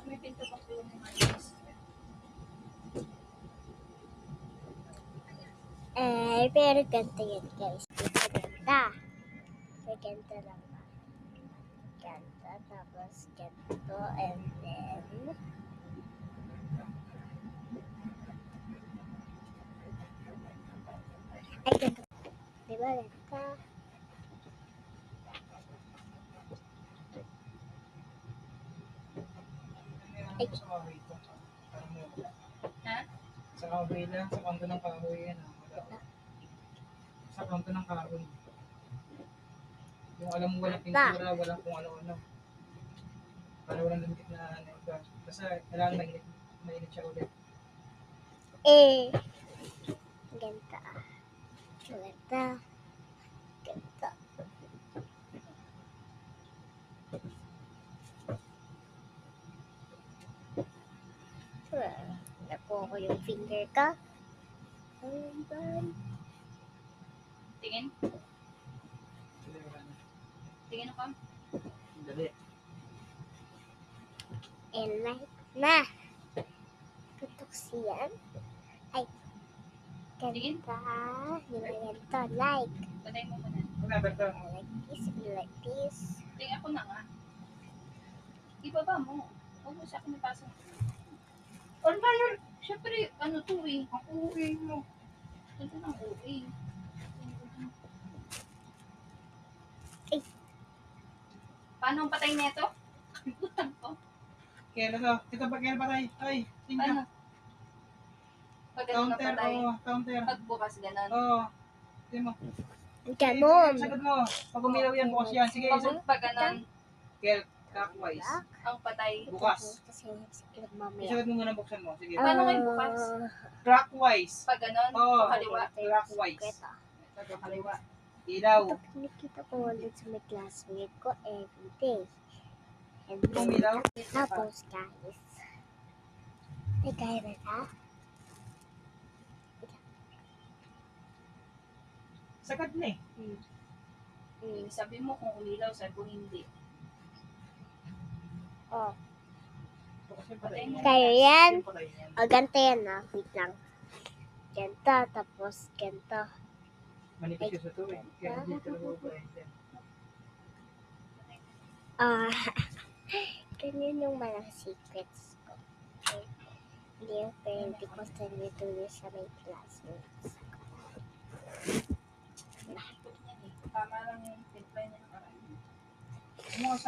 may pinto pa po yung mga pero ganito yun guys. Ganda. Ganito lang ba? Ganito, tapos ganito, and then ay ganito. Diba ganito? Ay. Sa kahoy ito. Ha? Sa kahoy lang, sa kanto ng kahoy yan. Sa kanto ng kahoy. Yung alam mo walang pintura, walang kung ano-ano. Para walang lumikit na ano. Basta kailangan mainit siya ulit. Ganito. Ganito. Ganito. Nakuha ko yung finger ko. Tingin? Tingin ako. Dali. And like na. Tutok siyan. Ay. Tingin? Ganito. Ganito. Like. Patay mo muna. Maganda. Like this. Like this. Tingin ako na nga. Ibaba mo. Huwag mo sa akin napasok. Ano ba yun? Siyempre, ano to eh. Ang uwi mo. Ito ng uwi. Ay. Paano ang patay nito? Utang ko. Kailan ka? Kita ba kailan patay? Ay, Ano? tingnan. Pag ganun ka Counter, patay. counter. Pagbukas ganun. Tingnan mo. Ganon. Sagad mo. Pag umilaw yan, bukas yan. Sige, Pag ganun, clockwise. ang patay. Bukas. Kasi mamaya. Isagad mo muna buksan mo. Sige. Paano ngayon bukas? Clockwise. Pag ganun, Oo. pakaliwa. Clockwise. Sa kaliwa. Ilaw. Ito nakikita ko ulit sa may classmate ko everyday. And Umilaw. tapos guys. Ay kaya na ka? Sagad na eh. Sabi mo kung umilaw, sabi ko hindi. Oh. Bukas yung patay niya. Kaya yan. Yung patay niya. O ganito yan na. Wait lang. Ganito. Tapos ganito. Manipis yung sa tuwing. Kaya hindi talaga ubay. Ganyan yung mga secrets ko. Okay. Hindi pero hindi ko sa nito sa may classmates. Tama lang yung pinplay niya.